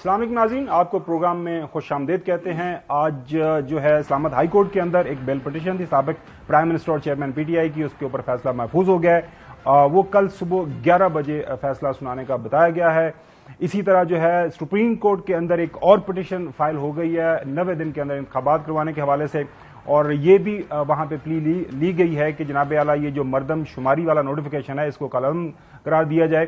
Islamic ناظرین، آپ کو پروگرام میں خوش آمدید کہتے ہیں۔ آج جو ہے اسلام آباد ہائی کورٹ کے اندر ایک بیل پٹیشن تھی سابق پرائم منسٹر اور چیئرمین پی ٹی آئی کی، اس کے اوپر فیصلہ محفوظ ہو گیا ہے۔ وہ کل صبح 11 بجے فیصلہ سنانے کا بتایا گیا ہے۔ اسی طرح جو ہے سپریم کورٹ کے اندر ایک اور پٹیشن فائل ہو گئی ہے 90 دن کے اندر انتخابات کروانے کے حوالے سے، اور یہ بھی وہاں پہ پلی لی گئی ہے کہ جناب اعلیٰ یہ جو مردم شماری والا نوٹیفیکیشن ہے اس کو کالعدم قرار دیا جائے۔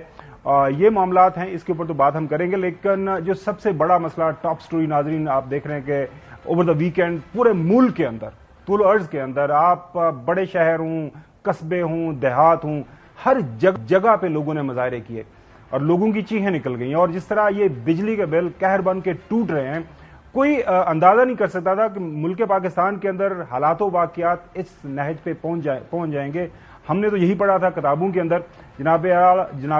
یہ معاملات ہیں، اس کے اوپر تو بات ہم کریں گے، لیکن جو سب سے بڑا مسئلہ ٹاپ سٹوری ناظرین آپ دیکھ رہے ہیں کہ اوور دا ویکینڈ پورے ملک کے اندر، طول و عرض کے اندر، آپ بڑے شہر ہوں، قصبے ہوں، دیہات ہوں، ہر جگہ پہ لوگوں نے مظاہرے کیے اور لوگوں کی چیخیں نکل گئیں، اور جس طرح یہ بجلی کے بل قہر بن کے ٹوٹ رہے ہیں، کوئی اندازہ نہیں کر سکتا تھا کہ ملک پاکستان کے اندر حالات و واقعات اس نہج پہ پہنچ جائیں گے۔ ہم نے تو یہی پڑھا تھا کتابوں کے اندر، جناب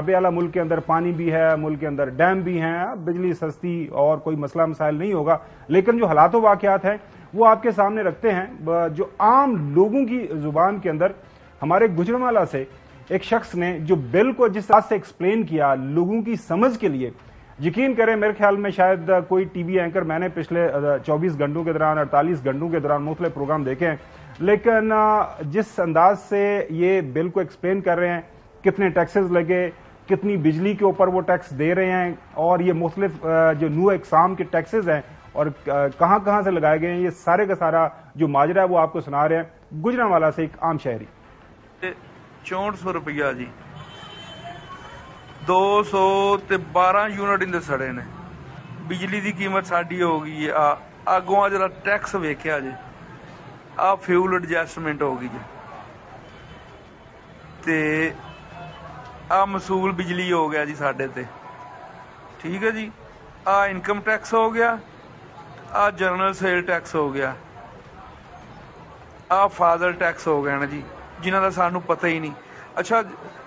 اعلیٰ ملک کے اندر پانی بھی ہے، ملک کے اندر ڈیم بھی ہیں، بجلی سستی اور کوئی مسئلہ مسائل نہیں ہوگا، لیکن جو حالات و واقعات ہیں وہ آپ کے سامنے رکھتے ہیں۔ جو عام لوگوں کی زبان کے اندر ہمارے گجرانوالہ سے ایک شخص نے جو بل کو جس طرح سے ایکسپلین کیا لوگوں کی سمجھ کے لیے، یقین کریں میرے خیال میں شاید کوئی ٹی وی اینکر میں نے پچھلے 24 گھنٹوں کے دوران 48 گھنٹوں کے دوران مختلف پروگرام دیکھے ہیں، لیکن جس انداز سے یہ بل کو ایکسپلین کر رہے ہیں، کتنے ٹیکسز لگے، کتنی بجلی کے اوپر وہ ٹیکس دے رہے ہیں، اور یہ مختلف جو نو اقسام کے ٹیکسز ہیں اور کہاں کہاں سے لگائے گئے ہیں، یہ سارے کا سارا جو ماجرا ہے وہ آپ کو سنا رہے ہیں گجرانوالہ سے ایک عام شہری۔ 6400 روپیہ جی، 212 یونٹ اندر سڑے نے۔ بجلی دی قیمت ساڈی ہو گئی ہے اگوں جڑا ٹیکس ویکھیا جی، فیول ایڈجسٹمنٹ ہو گئی جی، تے مسول بجلی ہو گیا جی ساڈے تے، ٹھیک ہے جی۔ انکم ٹیکس ہو گیا، جنرل سیل ٹیکس ہو گیا، فادر ٹیکس ہو گیا نا جی، جنہاں دا سانو پتہ ہی نہیں۔ اچھا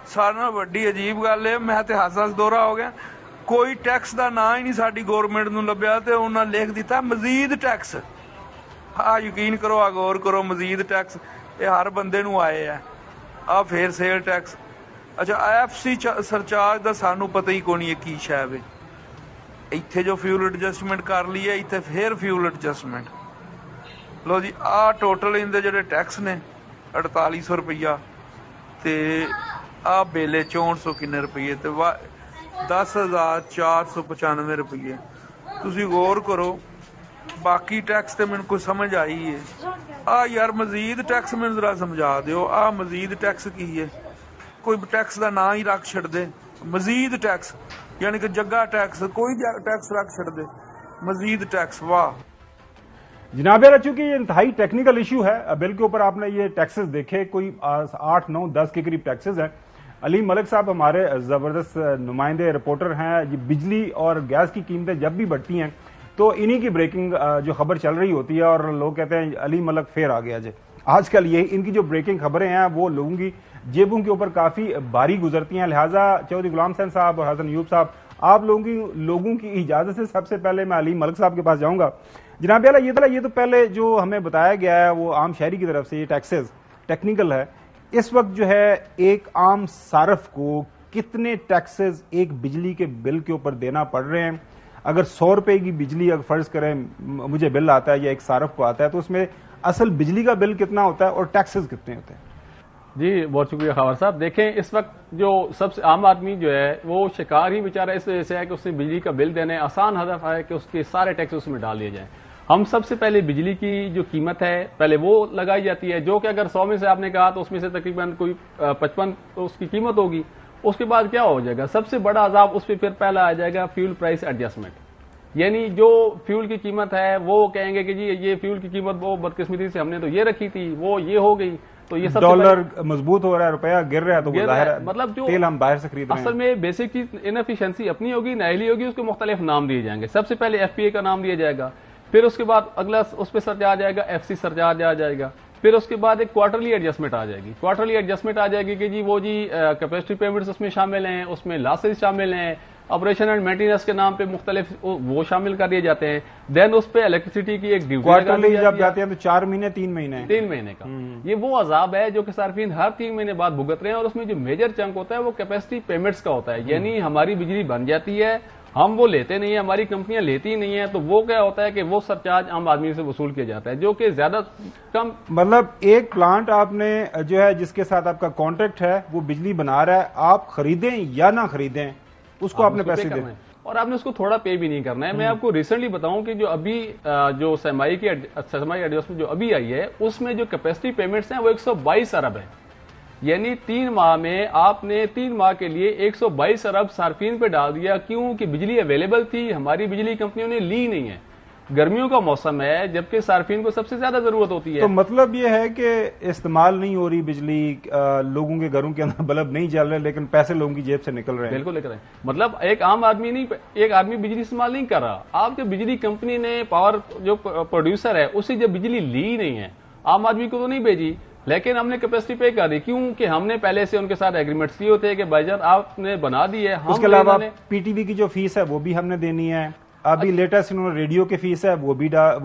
سارے نال وڈی عجیب گل ہے، میں تے ہس دورہ ہو گیا، کوئی ٹیکس دا نا ہی نہیں ساڈی گورنمنٹ نو لبیا، تے انہاں لکھ دیتا مزید ٹیکس۔ یقین کرو، غور کرو، مزید ٹیکس یہ ہر بندے نو آئے ہے۔ پھر سیل ٹیکس۔ اچھا IFC سرچارج دا سانو پتہ ہی کون ہے کی شے وے، ایتھے جو فیول ایڈجسٹمنٹ کر لی ہے، ایتھے پھر فیول ایڈجسٹمنٹ۔ لو جی ٹوٹل اندر جڑے ٹیکس نے 4800 روپیہ، تے بل 6400 کنے روپیے، تے 10,495 روپیے۔ تسی غور کرو، باقی ٹیکس تے میرے کو سمجھ آئی ہے۔ یار مزید ٹیکس میں ذرا سمجھا دیو، مزید ٹیکس کی ہے؟ کوئی ٹیکس دا نا ہی رکھ چھڑ دے، مزید ٹیکس، یعنی کہ جگہ ٹیکس، کوئی ٹیکس رکھ چھڑ دے، مزید ٹیکس، واہ۔ جناب اعلیٰ، چونکہ یہ انتہائی ٹیکنیکل ایشو ہے، بل کے اوپر آپ نے یہ ٹیکسز دیکھے، کوئی 8، 9، 10 کے قریب ٹیکسز ہیں۔ علیم ملک صاحب ہمارے زبردست نمائندے رپورٹر ہیں، یہ بجلی اور گیس کی قیمتیں جب بھی بڑھتی ہیں تو انہی کی بریکنگ جو خبر چل رہی ہوتی ہے، اور لوگ کہتے ہیں علیم ملک پھر آ گیا جی۔ آج کل یہ ان کی جو بریکنگ خبریں ہیں وہ لوگوں کی جیبوں کے اوپر کافی بھاری گزرتی ہیں، لہٰذا چودھری غلام حسین صاحب اور حسن ایوب صاحب، آپ لوگوں کی اجازت سے سب سے پہلے میں علیم ملک صاحب کے پاس جاؤں گا۔ جناب اعلیٰ، یہ تو پہلے جو ہمیں بتایا گیا ہے وہ عام شہری کی طرف سے، یہ ٹیکسز ٹیکنیکل ہے، اس وقت جو ہے ایک عام صارف کو کتنے ٹیکسز ایک بجلی کے بل کے اوپر دینا پڑ رہے ہیں؟ اگر 100 روپے کی بجلی اگر فرض کریں مجھے بل آتا ہے یا ایک صارف کو آتا ہے، تو اس میں اصل بجلی کا بل کتنا ہوتا ہے اور ٹیکسز کتنے ہوتے ہیں؟ جی بہت شکریہ خاور صاحب۔ دیکھیں اس وقت جو سب سے عام آدمی جو ہے وہ شکار ہی بیچارہ اس وجہ سے ہے کہ اس نے بجلی کا بل دینے، آسان ہدف ہے کہ اس کے سارے ٹیکس اس میں ڈال دیے جائیں۔ ہم سب سے پہلے بجلی کی جو قیمت ہے پہلے وہ لگائی جاتی ہے، جو کہ اگر 100 میں سے آپ نے کہا تو اس میں سے تقریباً کوئی 55 اس کی قیمت ہوگی۔ اس کے بعد کیا ہو جائے گا؟ سب سے بڑا عذاب اس پہ پھر پہلا آ جائے گا فیول پرائس ایڈجسٹمنٹ، یعنی جو فیول کی قیمت ہے وہ کہیں گے کہ جی یہ فیول کی قیمت وہ بدقسمتی سے ہم نے تو یہ رکھی تھی، وہ یہ ہو گئی، تو یہ سب ڈالر مضبوط ہو رہا ہے، روپیہ گر رہا ہے، تو ظاہر ہے مطلب جو تیل ہم باہر سے خرید رہے ہیں۔ اصل میں بیسک چیز انفیشنسی اپنی ہوگی، نااہلی ہوگی، اس کو مختلف نام دیے جائیں گے۔ سب سے پہلے FPA کا نام دیا جائے گا، پھر اس کے بعد اگلا اس پہ سرچارج آئے گا، FC سرچارج آ جائے گا، پھر اس کے بعد ایک کوارٹرلی ایڈجسٹمنٹ آ جائے گی۔ کوارٹرلی ایڈجسٹمنٹ آ جائے گی کہ جی وہ جی کیپیسٹی پیمنٹس اس میں شامل ہیں، اس میں لاسز شامل ہیں، آپریشن اینڈ مینٹیننس کے نام پہ مختلف وہ شامل کر دیے جاتے ہیں۔ دین اس پہ الیکٹریسٹی کی ایک ڈیوٹی کوارٹرلی جب جاتے ہیں تو 4 مہینے 3 مہینے 3 مہینے کا یہ وہ عذاب ہے جو کہ صارفین ہر 3 مہینے بعد بھگت رہے ہیں، اور اس میں جو میجر چنک ہوتا ہے وہ کیپیسٹی پیمنٹس کا ہوتا ہے، یعنی ہماری بجلی بن جاتی ہے، ہم وہ لیتے نہیں ہیں, ہماری کمپنیاں لیتی نہیں ہیں, تو وہ کیا ہوتا ہے کہ وہ سرچارج عام آدمی سے وصول کیا جاتا ہے, جو کہ زیادہ کم. مطلب ایک پلانٹ آپ نے جو ہے جس کے ساتھ آپ کا کانٹریکٹ ہے وہ بجلی بنا رہا ہے, آپ خریدیں یا نہ خریدیں اس کو آپ نے پیسے دیں, اور آپ نے اس کو تھوڑا پے بھی نہیں کرنا ہے. میں آپ کو ریسنٹلی بتاؤں کہ جو ابھی جو سرمائی ایڈجسٹمنٹ جو ابھی آئی ہے اس میں جو کیپیسٹی پیمنٹس ہیں وہ 122 ارب ہیں. یعنی 3 ماہ میں آپ نے 3 ماہ کے لیے 122 ارب صارفین پہ ڈال دیا. کیوں کہ بجلی اویلیبل تھی, ہماری بجلی کمپنیوں نے لی نہیں ہے. گرمیوں کا موسم ہے جبکہ صارفین کو سب سے زیادہ ضرورت ہوتی ہے. تو مطلب یہ ہے کہ استعمال نہیں ہو رہی بجلی, لوگوں کے گھروں کے اندر بلب نہیں جل رہے لیکن پیسے لوگوں کی جیب سے نکل رہے ہیں. بالکل نکل رہے ہیں. مطلب ایک عام آدمی نہیں, ایک آدمی بجلی استعمال نہیں کر رہا. آپ کے بجلی کمپنی نے پاور جو پروڈیوسر ہے اسے جب بجلی لی نہیں ہے, عام آدمی کو تو نہیں بھیجی, لیکن ہم نے کیپیسٹی پے کر دی. کیوں کہ ہم نے پہلے سے ان کے ساتھ ایگریمنٹس کیے ہوتے ہیں کہ بھائی جان آپ نے بنا دی ہے. اس کے علاوہ پی ٹی وی کی جو فیس ہے وہ بھی ہم نے دینی ہے. ابھی لیٹسٹ انہوں نے ریڈیو کی فیس ہے وہ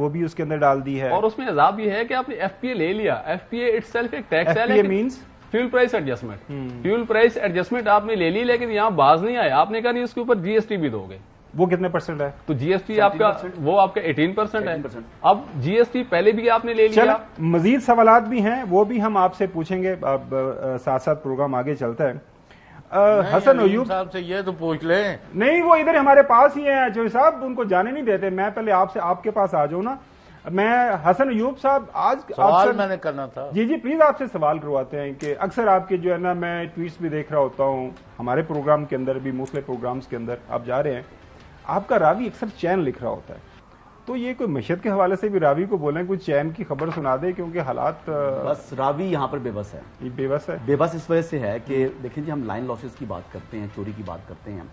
بھی اس کے اندر ڈال دی ہے. اور اس میں عذاب یہ ہے کہ آپ نے ایف پی اے لے لیا. F P A itself ایک ٹیکس ہے, FPA means fuel price adjustment. Fuel price adjustment آپ نے لے لی, لیکن یہاں باز نہیں آیا. آپ نے کہا نہیں اس کے اوپر جی ایس ٹی بھی دو گے. وہ کتنے پرسنٹ ہے؟ تو جی ایس ٹی آپ کا وہ آپ کا 18% ہے. اب جی ایس ٹی پہلے بھی آپ نے لے لیا. مزید سوالات بھی ہیں وہ بھی ہم آپ سے پوچھیں گے, اب ساتھ ساتھ پروگرام آگے چلتا ہے. حسن ایوب صاحب سے یہ تو پوچھ لیں. نہیں وہ ادھر ہمارے پاس ہی ہیں جو صاحب, ان کو جانے نہیں دیتے. میں پہلے آپ کے پاس آ جاؤں نا. میں حسن ایوب صاحب آج سوال میں نے کرنا تھا. جی پلیز آپ سے سوال کرواتے ہیں کہ اکثر آپ کے جو ہے نا میں ٹویٹس بھی دیکھ رہا ہوتا ہوں, ہمارے پروگرام کے اندر بھی موسلے پروگرامز کے اندر آپ جا رہے ہیں, آپ کا راوی اکثر چین لکھ رہا ہوتا ہے. تو یہ کوئی معیشت کے حوالے سے بھی راوی کو بولیں کوئی چین کی خبر سنا دے, کیونکہ حالات بس راوی یہاں پر بے بس ہے. بے بس ہے. بے بس اس وجہ سے ہے کہ دیکھیں جی ہم لائن لاسز کی بات کرتے ہیں, چوری کی بات کرتے ہیں,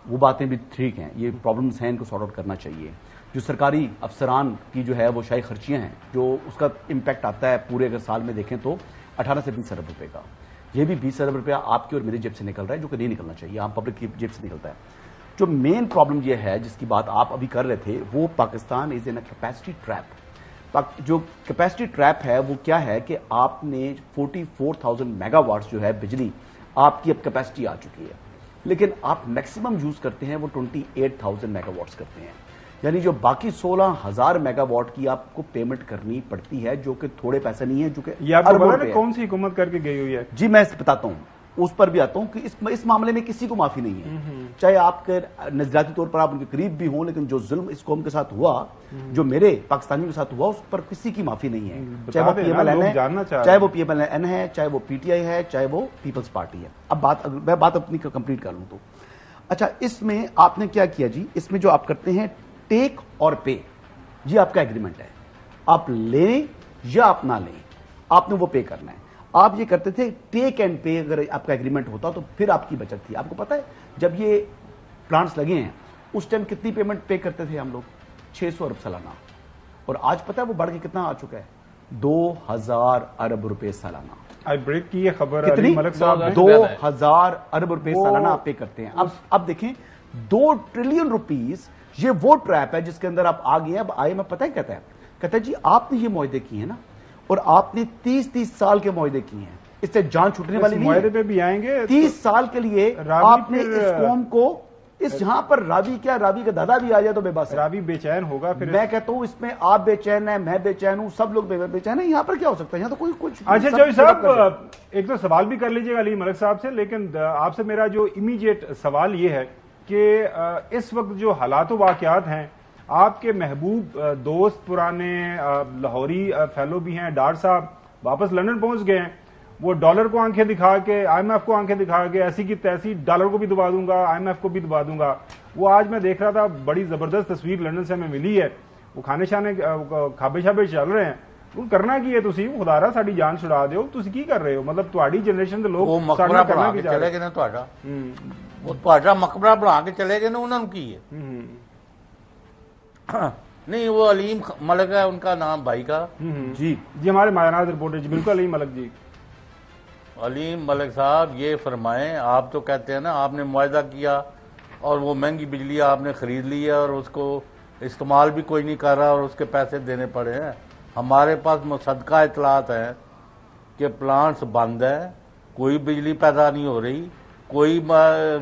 وہ باتیں بھی ٹھیک ہیں, یہ پرابلمز ہیں, ان کو سارٹ آؤٹ کرنا چاہیے. جو سرکاری افسران کی جو ہے وہ شاہی خرچیاں ہیں, جو اس کا امپیکٹ آتا ہے پورے اگر سال میں دیکھیں تو 18 سے 20 ارب روپے کا. یہ بھی 20 ارب روپیہ آپ کی اور میری جیب سے نکل رہا ہے, جو کہ نہیں نکلنا چاہیے, عام پبلک کی جیب سے نکلتا ہے. جو مین پرابلم یہ ہے جس کی بات آپ ابھی کر رہے تھے, وہ پاکستان از ان اے کیپیسٹی ٹریپ. جو کیپیسٹی ٹریپ ہے وہ کیا ہے کہ آپ نے 44,000 میگا واٹس جو ہے بجلی آپ کی اب کیپیسٹی آ چکی ہے, لیکن آپ میکسیمم یوز کرتے ہیں وہ 28,000 میگا واٹس کرتے ہیں. یعنی جو باقی 16,000 میگا واٹ کی آپ کو پیمنٹ کرنی پڑتی ہے, جو کہ تھوڑے پیسے نہیں ہے, جو کہ کون سی حکومت کر کے گئی ہوئی ہے. جی میں بتاتا ہوں, اس پر بھی آتا ہوں کہ اس معاملے میں کسی کو معافی نہیں ہے, چاہے آپ کے نظریاتی طور پر آپ ان کے قریب بھی ہوں, لیکن جو ظلم اس قوم کے ساتھ ہوا, جو میرے پاکستانیوں کے ساتھ ہوا, اس پر کسی کی معافی نہیں ہے. چاہے وہ پی ایم ایل این ہے, چاہے وہ پی ایم ایل این ہے, چاہے وہ پی ٹی آئی ہے, چاہے وہ پیپلز پارٹی ہے. اب میں بات اپنی کمپلیٹ کر لوں تو اچھا, اس میں آپ نے کیا کیا جی, اس میں جو آپ کرتے ہیں ٹیک اور پے, یہ آپ کا ایگریمنٹ ہے, آپ لیں یا آپ نہ لیں, آپ نے وہ پے کرنا ہے. آپ یہ کرتے تھے ٹیک اینڈ پے, اگر آپ کا ایگریمنٹ ہوتا تو پھر آپ کی بچت تھی. آپ کو پتا ہے جب یہ پلانٹس لگے ہیں اس ٹائم کتنی پیمنٹ پے کرتے تھے ہم لوگ, 600 ارب سالانہ, اور آج پتا ہے وہ بڑھ کے کتنا آ چکا ہے, 2,000 ارب روپے سالانہ. بریک کی یہ خبر کتنی, ملک صاحب 2,000 ارب روپے سالانہ آپ پے کرتے ہیں. اب دیکھیں 2 ٹریلین روپیز, یہ وہ ٹریپ ہے جس کے اندر آپ آ گئے ہیں. اب آئے میں پتہ ہے کہتا ہے جی آپ نے یہ معاہدے کیے ہیں نا, اور آپ نے 30 سال کے معاہدے کیے ہیں, اس سے جان چھوٹنے والی نہیں ہے. معاہدے پہ بھی آئیں گے 30 سال کے لیے آپ نے اس قوم کو, اس جہاں پر راوی کیا, راوی کا دادا بھی آ جائے تو بے بس ہے, راوی بے چین ہوگا. پھر میں کہتا ہوں اس میں آپ بے چین ہیں, میں بے چین ہوں, سب لوگ بے چین ہیں. یہاں پر کیا ہو سکتا ہے, یہاں تو کوئی کچھ. اچھا جوئی صاحب ایک تو سوال بھی کر لیجیے گا علی ملک صاحب سے, لیکن آپ سے میرا جو امیڈیٹ سوال یہ ہے کہ اس وقت جو حالات و واقعات ہیں, آپ کے محبوب دوست پرانے لاہوری فیلو بھی ہیں, ڈار صاحب واپس لندن پہنچ گئے ہیں. وہ ڈالر کو آنکھیں دکھا کے, آئی ایم ایف کو آنکھیں دکھا کے, ایسی کی تیسی ڈالر کو بھی دبا دوں گا, آئی ایم ایف کو بھی دبا دوں گا. وہ آج میں دیکھ رہا تھا, بڑی زبردست تصویر لندن سے ہمیں ملی ہے, وہ کھانے شانے کھابے شابے چل رہے ہیں. کرنا کی ہے تسی, خدا را ساڈی جان چھڑا دیو, تسی کی کر رہے ہو, مطلب تہاڈی جنریشن دے لوگ مقبرہ بنا کے چلے گئے نا, وہ تہاڈا مقبرہ بنا کے چلے گئے نا, انہوں نے کی ہے نہیں. وہ علیم ملک ہے ان کا نام بھائی کا. جی ہمارے مایانات رپورٹر جی, بالکل علیم ملک جی. علیم ملک صاحب یہ فرمائیں, آپ تو کہتے ہیں نا آپ نے معاہدہ کیا اور وہ مہنگی بجلی آپ نے خرید لی ہے اور اس کو استعمال بھی کوئی نہیں کر رہا اور اس کے پیسے دینے پڑے ہیں. ہمارے پاس مصدقہ اطلاعات ہیں کہ پلانٹس بند ہیں, کوئی بجلی پیدا نہیں ہو رہی, کوئی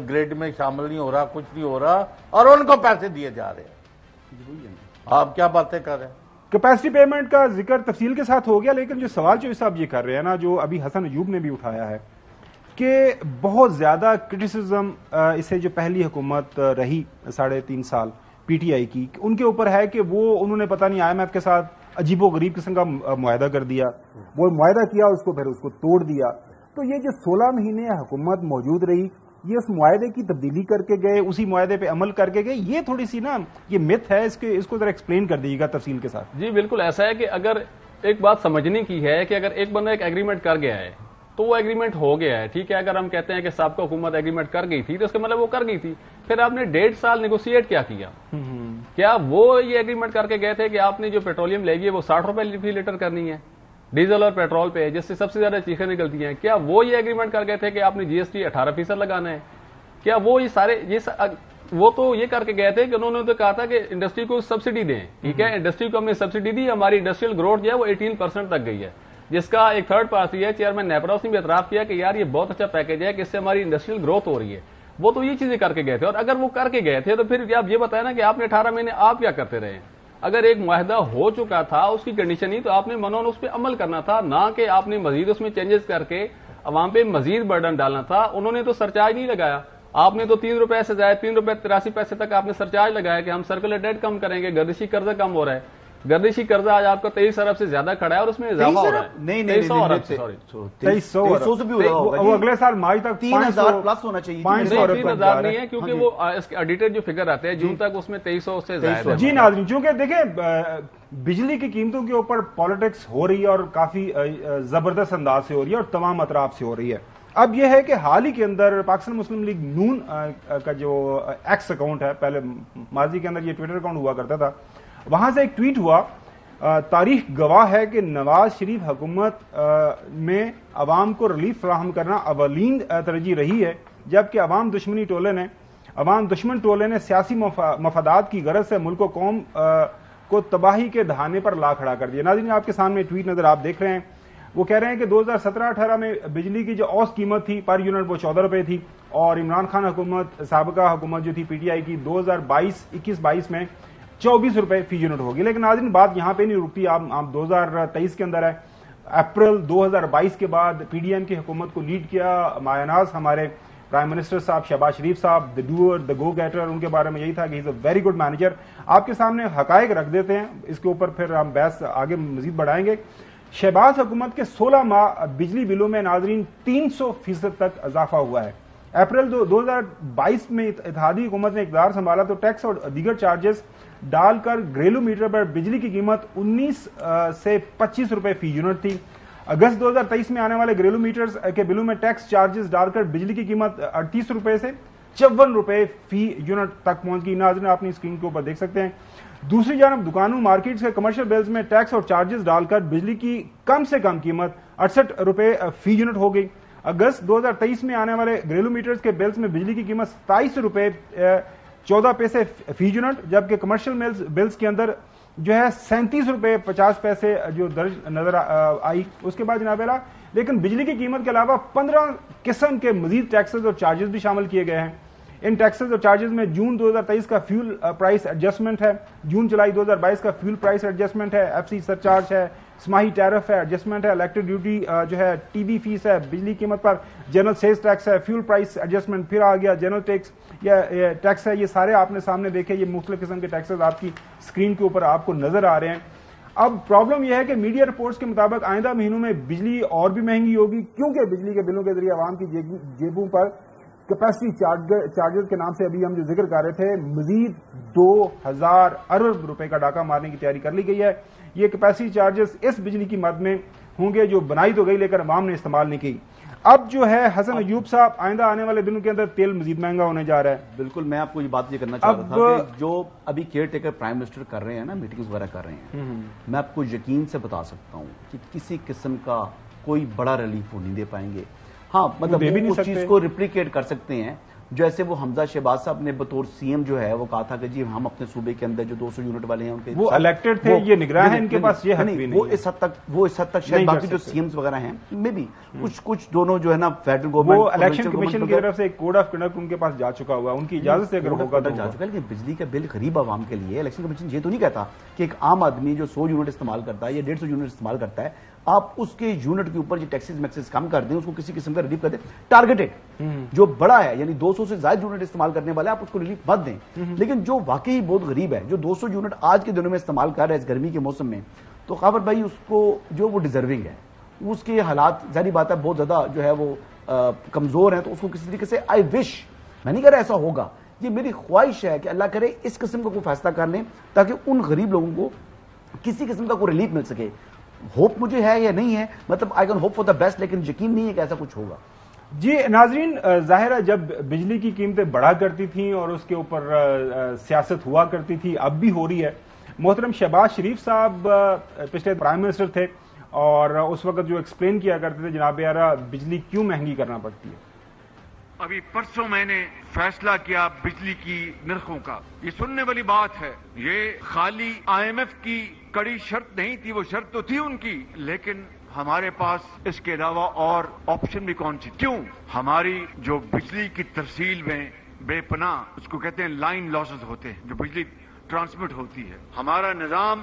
گریڈ میں شامل نہیں ہو رہا، کچھ نہیں ہو رہا، اور ان کو پیسے دیے جا رہے ہیں. آپ کیا باتیں کر رہے ہیں؟ کیپیسٹی پیمنٹ کا ذکر تفصیل کے ساتھ ہو گیا، لیکن جو سوال جو صاحب یہ کر رہے ہیں نا، جو ابھی حسن ایوب نے بھی اٹھایا ہے کہ بہت زیادہ کرٹیسزم اسے جو پہلی حکومت رہی 3.5 سال پی ٹی آئی کی، ان کے اوپر ہے کہ وہ انہوں نے پتہ نہیں آئی ایم ایف کے ساتھ عجیب و غریب قسم کا معاہدہ کر دیا، وہ معاہدہ کیا، اس کو پھر اس کو توڑ دیا. تو یہ جو 16 مہینے حکومت موجود رہی، یہ اس معاہدے کی تبدیلی کر کے گئے، اسی معاہدے پہ عمل کر کے گئے، یہ تھوڑی سی نا یہ مت ہے، اس کو ذرا ایکسپلین کر دیجیے گا تفصیل کے ساتھ. جی بالکل ایسا ہے کہ اگر ایک بات سمجھنے کی ہے کہ اگر ایک بندہ ایک ایگریمنٹ کر گیا ہے تو وہ ایگریمنٹ ہو گیا ہے، ٹھیک ہے. اگر ہم کہتے ہیں کہ سابقہ حکومت ایگریمنٹ کر گئی تھی تو اس کا مطلب وہ کر گئی تھی. پھر آپ نے 1.5 سال نیگوشیٹ کیا وہ یہ ایگریمنٹ کر کے گئے تھے کہ آپ نے جو پیٹرولیم لے گی وہ 60 روپے فی لیٹر کرنی ہے ڈیزل اور پیٹرول پہ، جس سے سب سے زیادہ چیخیں نکلتی ہیں؟ کیا وہ یہ ایگریمنٹ کر گئے تھے کہ آپ نے جی ایس ٹی 18% لگانا ہے؟ کیا وہ یہ سارے وہ تو یہ کر کے گئے تھے کہ انہوں نے تو کہا تھا کہ انڈسٹری کو سبسڈی دیں، ٹھیک ہے. انڈسٹری کو ہم نے سبسڈی دی، ہماری انڈسٹریل گروتھ جو ہے وہ 18% تک گئی ہے، جس کا ایک تھرڈ پارٹی ہے چیئرمین نیپرا، اس نے بھی اعتراف کیا کہ یار یہ بہت اچھا پیکج ہے کہ اس سے ہماری انڈسٹریل گروتھ ہو رہی ہے. وہ تو یہ چیزیں کر کے گئے تھے، اور اگر وہ کر کے گئے تھے تو پھر آپ یہ بتائیں نا کہ آپ نے 18 مہینے آپ کیا کرتے رہے؟ اگر ایک معاہدہ ہو چکا تھا اس کی کنڈیشن ہی تو آپ نے منون اس پہ عمل کرنا تھا، نہ کہ آپ نے مزید اس میں چینجز کر کے عوام پہ مزید برڈن ڈالنا تھا. انہوں نے تو سرچارج نہیں لگایا، آپ نے تو 3 روپے سے زائد 3 روپے 83 پیسے تک آپ نے سرچارج لگایا کہ ہم سرکولر ڈیٹ کم کریں گے، گردشی قرضہ کم ہو رہا ہے. گردشی قرضہ آج آپ کا 23 ارب سے زیادہ کھڑا ہے اور اس میں اضافہ ہو رہا ہے. نہیں 2300 ارب سے 2300 سے بھی ہو رہا ہوگا، وہ اگلے سال مارچ تک 3000 پلس ہونا چاہیے. 3000 نہیں ہے کیونکہ وہ ایڈیٹڈ جو فگر آتے ہیں جون تک اس میں 2300 سے زائد ہے. جی ناظرین، چونکہ دیکھیں بجلی کی قیمتوں کے اوپر پالیٹکس ہو رہی ہے اور کافی زبردست انداز سے ہو رہی ہے اور تمام اطراف سے ہو رہی ہے. اب یہ ہے کہ حال ہی کے اندر پاکستان مسلم لیگ نون کا جو ایکس اکاؤنٹ ہے، پہلے ماضی کے اندر یہ ٹویٹر اکاؤنٹ ہوا کرتا تھا، وہاں سے ایک ٹویٹ ہوا، تاریخ گواہ ہے کہ نواز شریف حکومت میں عوام کو ریلیف فراہم کرنا اولین ترجیح رہی ہے، جبکہ عوام دشمن ٹولے نے سیاسی مفادات کی غرض سے ملک و قوم کو تباہی کے دہانے پر لا کھڑا کر دیا. ناظرین آپ کے سامنے ٹویٹ نظر آپ دیکھ رہے ہیں، وہ کہہ رہے ہیں کہ 2017-18 میں بجلی کی جو اوسط قیمت تھی پر یونٹ وہ 14 روپے تھی، اور عمران خان حکومت سابقہ حکومت جو تھی پی ٹی آئی کی 2021-22 میں 24 روپے فی یونٹ ہوگی. لیکن ناظرین بات یہاں پہ نہیں رکتی، آپ 2023 کے اندر ہے. اپریل 2022 کے بعد پی ڈی ایم کی حکومت کو لیڈ کیا مایہ ناز ہمارے پرائم منسٹر صاحب شہباز شریف صاحب، دا ڈوئر دا گو گیٹر. ان کے بارے میں یہی تھا کہ ہی از اے ویری گڈ مینیجر. آپ کے سامنے حقائق رکھ دیتے ہیں، اس کے اوپر پھر ہم بحث آگے مزید بڑھائیں گے. شہباز حکومت کے 16 ماہ بجلی بلوں میں ناظرین 300% تک اضافہ ہوا ہے. اپریل 2022 میں اتحادی حکومت نے اقتدار سنبھالا تو ٹیکس اور دیگر چارجز ڈال کر گھریلو میٹر پر بجلی کی قیمت 19 سے 25 روپے فی یونٹ تھی. اگست 2023 میں آنے والے گھریلو میٹرز کے بلوں میں ٹیکس چارجز ڈال کر بجلی کی قیمت 38 روپے سے 54 روپے فی یونٹ تک پہنچ گئی. ناظرین آپ نے اسکرین کے اوپر دیکھ سکتے ہیں. دوسری جانب دکانوں مارکیٹس کے کمرشل بلز میں ٹیکس اور چارجز ڈال کر بجلی کی کم سے کم قیمت 68 روپے فی یونٹ ہو گئی. اگست 2023 میں آنے والے گھریلو میٹرز کے بلز میں بجلی کی قیمت 27 روپے 14 پیسے فی یونٹ، جبکہ کمرشل بلز کے اندر جو ہے 37 روپے 50 پیسے جو درج نظر آئی. اس کے بعد جناب اعلیٰ لیکن بجلی کی قیمت کے علاوہ 15 قسم کے مزید ٹیکسز اور چارجز بھی شامل کیے گئے ہیں. ان ٹیکسز اور چارجز میں جون 2023 کا فیول پرائس ایڈجسٹمنٹ ہے، جون جولائی 2022 کا فیول پرائس ایڈجسٹمنٹ ہے، ایف سی سرچارج ہے، سماہی ٹیرف ہے، ایڈجسٹمنٹ ہے، الیکٹرک ڈیوٹی جو ہے، ٹی بی فیس ہے، بجلی قیمت پر جنرل سیلز ٹیکس ہے، فیول پرائس ایڈجسٹمنٹ، پھر آ گیا جنرل ٹیکس یا ٹیکس ہے. یہ سارے آپ نے سامنے دیکھے، یہ مختلف قسم کے ٹیکسز آپ کی اسکرین کے اوپر آپ کو نظر آ رہے ہیں. اب پرابلم یہ ہے کہ میڈیا رپورٹس کے مطابق آئندہ مہینوں میں بجلی اور بھی مہنگی ہوگی، کیونکہ بجلی کے بلوں کے ذریعے عوام کی جیبوں پر کیپیسٹی چارجز کے نام سے ابھی ہم جو ذکر کر رہے تھے مزید 2000 ارب روپے کا ڈاکہ مارنے کی تیاری کر لی گئی ہے. یہ کیپیسٹی چارجز اس بجلی کی مد میں ہوں گے جو بنائی تو گئی لیکن عوام نے استعمال نہیں کی. اب جو ہے حسن ایوب صاحب آئندہ آنے والے دنوں کے اندر تیل مزید مہنگا ہونے جا رہا ہے. بالکل، میں آپ کو یہ بات یہ کرنا چاہ رہا تھا کہ جو ابھی کیئر ٹیکر پرائم منسٹر کر رہے ہیں نا، میٹنگز وغیرہ کر رہے ہیں، میں آپ کو یقین سے بتا سکتا ہوں کہ کسی قسم کا کوئی بڑا ریلیف وہ نہیں دے پائیں گے. ہاں مطلب اس چیز کو ریپلیکیٹ کر سکتے ہیں جیسے وہ حمزہ شہباز صاحب نے بطور سی ایم جو ہے وہ کہا تھا کہ جی ہم اپنے صوبے کے اندر جو 200 یونٹ والے ہیں ان کے وہ الیکٹڈ تھے، یہ نگراں ہیں، ان کے پاس یہ حق بھی نہیں، وہ اس حد تک شاید باقی جو سی ایمز وغیرہ ہیں میں بھی کچھ دونوں جو ہے نا فیڈرل گورنمنٹ، وہ الیکشن کمیشن کی طرف سے ایک کوڈ آف کنڈکٹ ان کے پاس جا چکا ہوا، ان کی اجازت سے اگر ہوگا تو جا چکا ہے، لیکن بجلی کا بل غریب عوام کے لیے الیکشن کمیشن یہ تو نہیں کہتا کہ ایک عام آدمی جو 100 یونٹ استعمال کرتا ہے یا 150 یونٹ استعمال کرتا ہے آپ اس کے یونٹ کے اوپر جو ٹیکسز میکسز کم کر دیں، اس کو کسی قسم کا ریلیف کر دیں ٹارگیٹڈ، جو بڑا ہے یعنی 200 سے زائد یونٹ استعمال کرنے والا ہے آپ اس کو ریلیف مت دیں، لیکن جو واقعی بہت غریب ہے جو 200 یونٹ آج کے دنوں میں استعمال کر رہا ہے اس گرمی کے موسم میں، تو خاور بھائی اس کو جو وہ ڈیزرونگ ہے، اس کے حالات ظاہری بات ہے بہت زیادہ جو ہے وہ کمزور ہیں، تو اس کو کسی طریقے سے آئی وش، میں نہیں کہہ رہا ایسا ہوگا، یہ میری خواہش ہے کہ اللہ کرے اس قسم کا کوئی فیصلہ کر لیں تاکہ ان غریب لوگوں کو کسی قسم کا کوئی ریلیف مل سکے۔ ہوپ مجھے ہے یا نہیں ہے، مطلب I can hope for the best, لیکن یقین نہیں ہے کہ ایسا کچھ ہوگا۔ جی ناظرین، ظاہر ہے جب بجلی کی قیمتیں بڑھا کرتی تھیں اور اس کے اوپر سیاست ہوا کرتی تھی، اب بھی ہو رہی ہے۔ محترم شہباز شریف صاحب پچھلے پرائم منسٹر تھے اور اس وقت جو ایکسپلین کیا کرتے تھے جناب یارا بجلی کیوں مہنگی کرنا پڑتی ہے۔ ابھی پرسوں میں نے فیصلہ کیا بجلی کی نرخوں کا، یہ سننے والی بات ہے، یہ خالی آئی ایم ایف کی کڑی شرط نہیں تھی، وہ شرط تو تھی ان کی، لیکن ہمارے پاس اس کے علاوہ اور آپشن بھی کون سی؟ کیوں؟ ہماری جو بجلی کی ترسیل میں بے پناہ، اس کو کہتے ہیں لائن لاسز ہوتے ہیں، جو بجلی ٹرانسمٹ ہوتی ہے، ہمارا نظام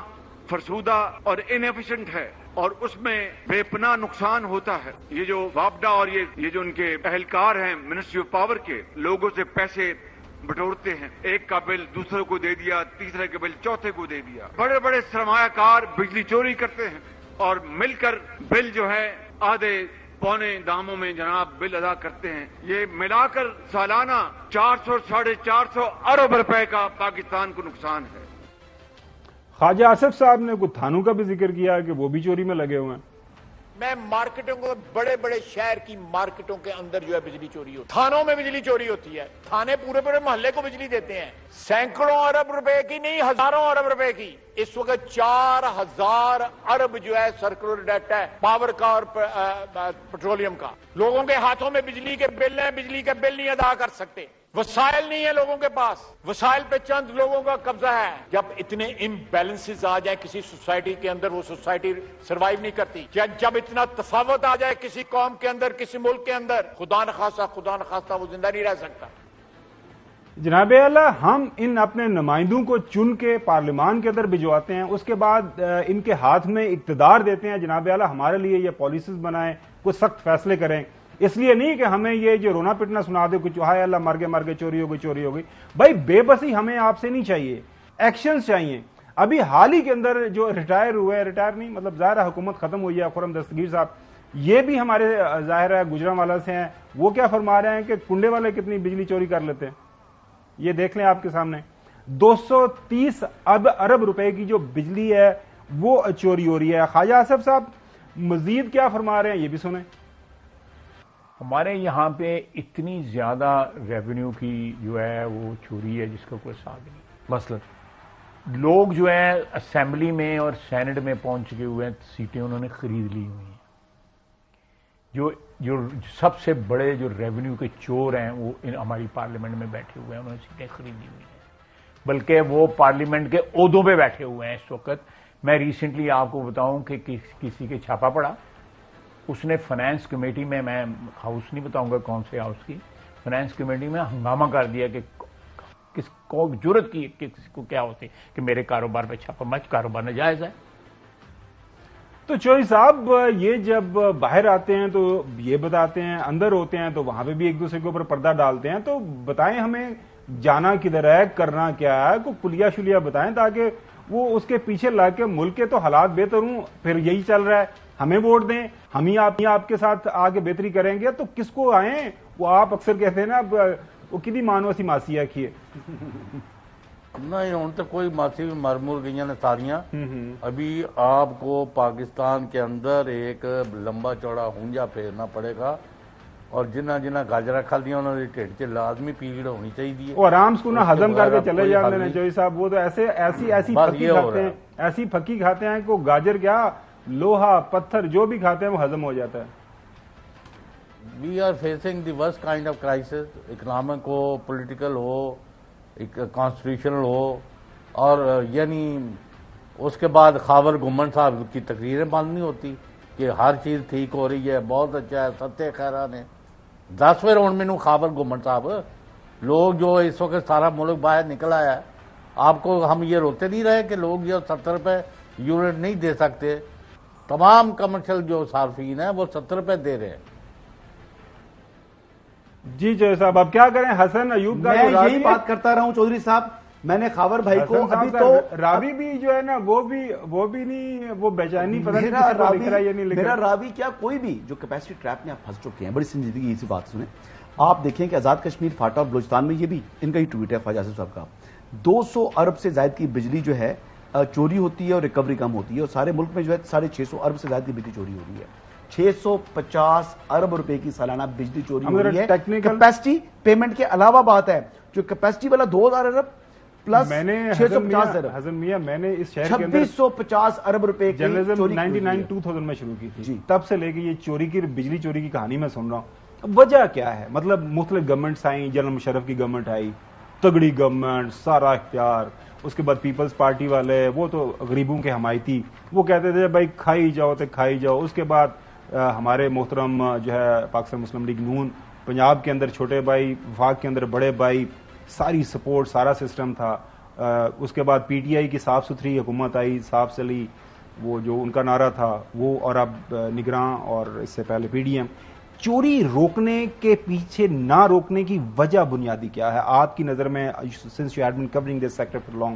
فرسودہ اور انیفیشنٹ ہے اور اس میں بے پناہ نقصان ہوتا ہے۔ یہ جو وابڈا اور یہ جو ان کے اہلکار ہیں منسٹری آف پاور کے، لوگوں سے پیسے بٹورتے ہیں، ایک کا بل دوسرے کو دے دیا، تیسرے کا بل چوتھے کو دے دیا، بڑے بڑے سرمایہ کار بجلی چوری کرتے ہیں اور مل کر بل جو ہے آدھے پونے داموں میں جناب بل ادا کرتے ہیں۔ یہ ملا کر سالانہ 400 ساڑھے 400 ارب روپے کا پاکستان کو نقصان ہے۔ خواجہ آصف صاحب نے کچھ تھانوں کا بھی ذکر کیا کہ وہ بھی چوری میں لگے ہوئے ہیں۔ میں مارکیٹوں کو، بڑے بڑے شہر کی مارکیٹوں کے اندر جو ہے بجلی چوری ہوتی ہے، تھانوں میں بجلی چوری ہوتی ہے، تھانے پورے پورے محلے کو بجلی دیتے ہیں، سینکڑوں ارب روپے کی نہیں، ہزاروں ارب روپے کی۔ اس وقت 4000 ارب جو ہے سرکولر ڈیٹ ہے پاور کا اور پیٹرولیم کا، لوگوں کے ہاتھوں میں بجلی کے بل ہیں، بجلی کے بل نہیں ادا کر سکتے، وسائل نہیں ہے لوگوں کے پاس، وسائل پہ چند لوگوں کا قبضہ ہے۔ جب اتنے امبیلنسز آ جائیں کسی سوسائٹی کے اندر، وہ سوسائٹی سروائیو نہیں کرتی۔ جب اتنا تفاوت آ جائے کسی قوم کے اندر، کسی ملک کے اندر، خدا نخواستہ وہ زندہ نہیں رہ سکتا۔ جناب اعلیٰ، ہم ان اپنے نمائندوں کو چن کے پارلیمان کے اندر بھجواتے ہیں، اس کے بعد ان کے ہاتھ میں اقتدار دیتے ہیں جناب اعلیٰ ہمارے لیے یہ پالیسیز بنائیں، کچھ سخت فیصلے کریں، اس لیے نہیں کہ ہمیں یہ جو رونا پٹنا سنا دے کچھ ہائے اللہ مر گئے چوری ہو گئی۔ بھائی بے بسی ہمیں آپ سے نہیں چاہیے، ایکشنز چاہیے۔ ابھی حال ہی کے اندر جو ریٹائر ہوئے، ریٹائر نہیں مطلب ظاہر حکومت ختم ہوئی ہے، خرم دستگیر صاحب یہ بھی ہمارے ظاہر ہے گجرانوالہ سے ہیں، وہ کیا فرما رہے ہیں کہ کنڈے والے کتنی بجلی چوری کر لیتے ہیں، یہ دیکھ لیں آپ کے سامنے 230 ارب روپے کی جو بجلی ہے وہ چوری ہو رہی ہے۔ خواجہ آصف صاحب مزید کیا فرما رہے ہیں یہ بھی سنیں۔ ہمارے یہاں پہ اتنی زیادہ ریونیو کی جو ہے وہ چوری ہے جس کا کوئی حساب نہیں۔ مثلا لوگ جو ہے اسمبلی میں اور سینٹ میں پہنچ چکے ہوئے ہیں، سیٹیں انہوں نے خرید لی ہوئی ہیں۔ جو سب سے بڑے جو ریونیو کے چور ہیں وہ ہماری پارلیمنٹ میں بیٹھے ہوئے ہیں، انہوں نے سیٹیں خرید لی ہوئی ہیں، بلکہ وہ پارلیمنٹ کے عہدوں پہ بیٹھے ہوئے ہیں اس وقت۔ میں ریسنٹلی آپ کو بتاؤں کہ کسی کے چھاپا پڑا، اس نے فائنانس کمیٹی میں ہاؤس نہیں بتاؤں گا کون سے ہاؤس کی، فائنانس کمیٹی میں ہنگامہ کر دیا کہ کس کو جرت کی کس کو کیا ہوتی کہ میرے کاروبار پہ چھاپا مچ، کاروبار ناجائز ہے۔ تو چوہی صاحب یہ جب باہر آتے ہیں تو یہ بتاتے ہیں، اندر ہوتے ہیں تو وہاں پہ بھی ایک دوسرے کے اوپر پردہ ڈالتے ہیں، تو بتائیں ہمیں جانا کدھر ہے، کرنا کیا ہے، کوئی کلیا شلیا بتائیں تاکہ وہ اس کے پیچھے لا کے ملک کے تو حالات بہتر ہوں۔ پھر یہی چل رہا ہے ہمیں ووٹ دیں، ہم ہی آپ کے ساتھ آگے بہتری کریں گے، تو کس کو آئیں؟ وہ آپ اکثر کہتے ہیں نا وہ کدی مانو اسی ماسی آکھیے نہیں ہوں تو کوئی ماسی بھی مرمور گئی نے ساریاں۔ ابھی آپ کو پاکستان کے اندر ایک لمبا چوڑا ہونجا پھیرنا پڑے گا، اور جنہ گاجرا کھا دیا انہوں نے ٹھیٹ سے لازمی پیڑ ہونی چاہیے، اور آرام سے نہ ہضم کر کے چلے جاتے ہیں چوہی صاحب۔ وہ تو ایسی پھکی کھاتے ہیں، ایسی پھکی کھاتے ہیں کہ گاجر کیا لوہا پتھر جو بھی کھاتے ہیں وہ ہضم ہو جاتا ہے۔ We are facing the worst kind of crisis, economic ہو، پولیٹیکل ہو، کانسٹیٹیوشنل ہو، اور یعنی اس کے بعد خاور گمن صاحب کی تقریریں بند نہیں ہوتی کہ ہر چیز ٹھیک ہو رہی ہے، بہت اچھا ہے، ستیہ خیرہ نے 10ویں راؤنڈ میں خاور گمن صاحب لوگ جو اس وقت سارا ملک باہر نکل آیا ہے، آپ کو ہم یہ روتے نہیں رہے کہ لوگ جو 70 روپے یونٹ نہیں دے سکتے، تمام کمرشل جو صارفین ہیں وہ 70 روپے دے رہے ہیں۔ جی جو صاحب اب کیا کریں، حسن ایوب کا میں یہی بات کرتا رہا ہوں چودھری صاحب، میں نے خاور بھائی کو ابھی تو راوی بھی جو ہے نا وہ بھی نہیں، وہ بےچینی پتہ نہیں کسی کو لکھ رہا ہے یا نہیں لکھ رہا۔ میرا راوی کیا کوئی بھی جو کیپیسٹی ٹریپ میں آپ پھنس چکے ہیں، بڑی سنجیدگی اسی بات سنیں آپ دیکھیں کہ آزاد کشمیر فاٹا اور بلوچستان میں یہ بھی ان کا ہی ٹویٹ ہے خواجہ آصف صاحب کا، 200 ارب سے زائد کی بجلی جو ہے چوری ہوتی ہے اور ریکوری کم ہوتی ہے، اور سارے ملک میں جو ہے 650 ارب سے زائد کی بجلی چوری ہو رہی ہے، 650 ارب روپے کی سالانہ بجلی چوری ہو رہی ہے۔ کیپیسٹی پیمنٹ کے علاوہ بات ہے، جو کیپیسٹی والا 2000 ارب پلس 650 ارب، حسن میاں میں نے اس شہر کے اندر 2650 ارب روپے کی چوری 99-2000 میں شروع کی تھی، جی تب سے لے کے یہ چوری کی بجلی چوری کی کہانی میں سن رہا ہوں۔ وجہ کیا ہے؟ مطلب مختلف گورنمنٹس آئیں، جنرل مشرف کی گورنمنٹ آئی، تگڑی گورنمنٹ، سارا اختیار، اس کے بعد پیپلز پارٹی والے وہ تو غریبوں کے حمایتی، وہ کہتے تھے بھائی کھائی جاؤ تو کھائی جاؤ۔ اس کے بعد ہمارے محترم جو ہے پاکستان مسلم لیگ نون، پنجاب کے اندر چھوٹے بھائی، وفاق کے اندر بڑے بھائی، ساری سپورٹ، سارا سسٹم تھا۔ اس کے بعد پی ٹی آئی کی صاف ستھری حکومت آئی، صاف سلی، وہ جو ان کا نعرہ تھا وہ، اور اب نگراں اور اس سے پہلے پی ڈی ایم۔ چوری روکنے کے پیچھے نہ روکنے کی وجہ بنیادی کیا ہے آپ کی نظر میں، since you had been covering this sector for long?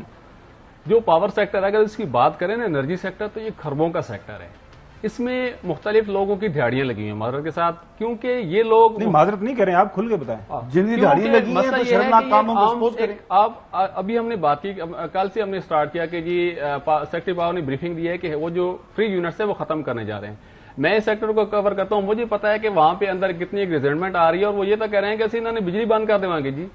جو پاور سیکٹر اگر اس کی بات کریں نا، انرجی سیکٹر، تو یہ خربوں کا سیکٹر ہے، اس میں مختلف لوگوں کی دھاڑیاں لگی ہیں معذرت کے ساتھ، کیونکہ یہ لوگ نہیں معذرت نہیں کریں، آپ کھل کے بتائیں جن کی دھاڑیاں لگی ہیں تو شرمناک کاموں کو سپوز کریں۔ آپ ابھی ہم نے بات کی، کل سے ہم نے سٹارٹ کیا کہ جی سیکٹری پاور نے بریفنگ دی ہے کہ وہ جو فری یونٹس ہے وہ ختم کرنے جا رہے ہیں۔ میں اس سیکٹر کو کور کرتا ہوں، مجھے پتا ہے کہ وہاں پہ اندر کتنی ایک ریزنٹمنٹ آ رہی ہے، اور وہ یہ تو کہہ رہے ہیں کہ انہوں نے بجلی بند کر دیں گے۔ جی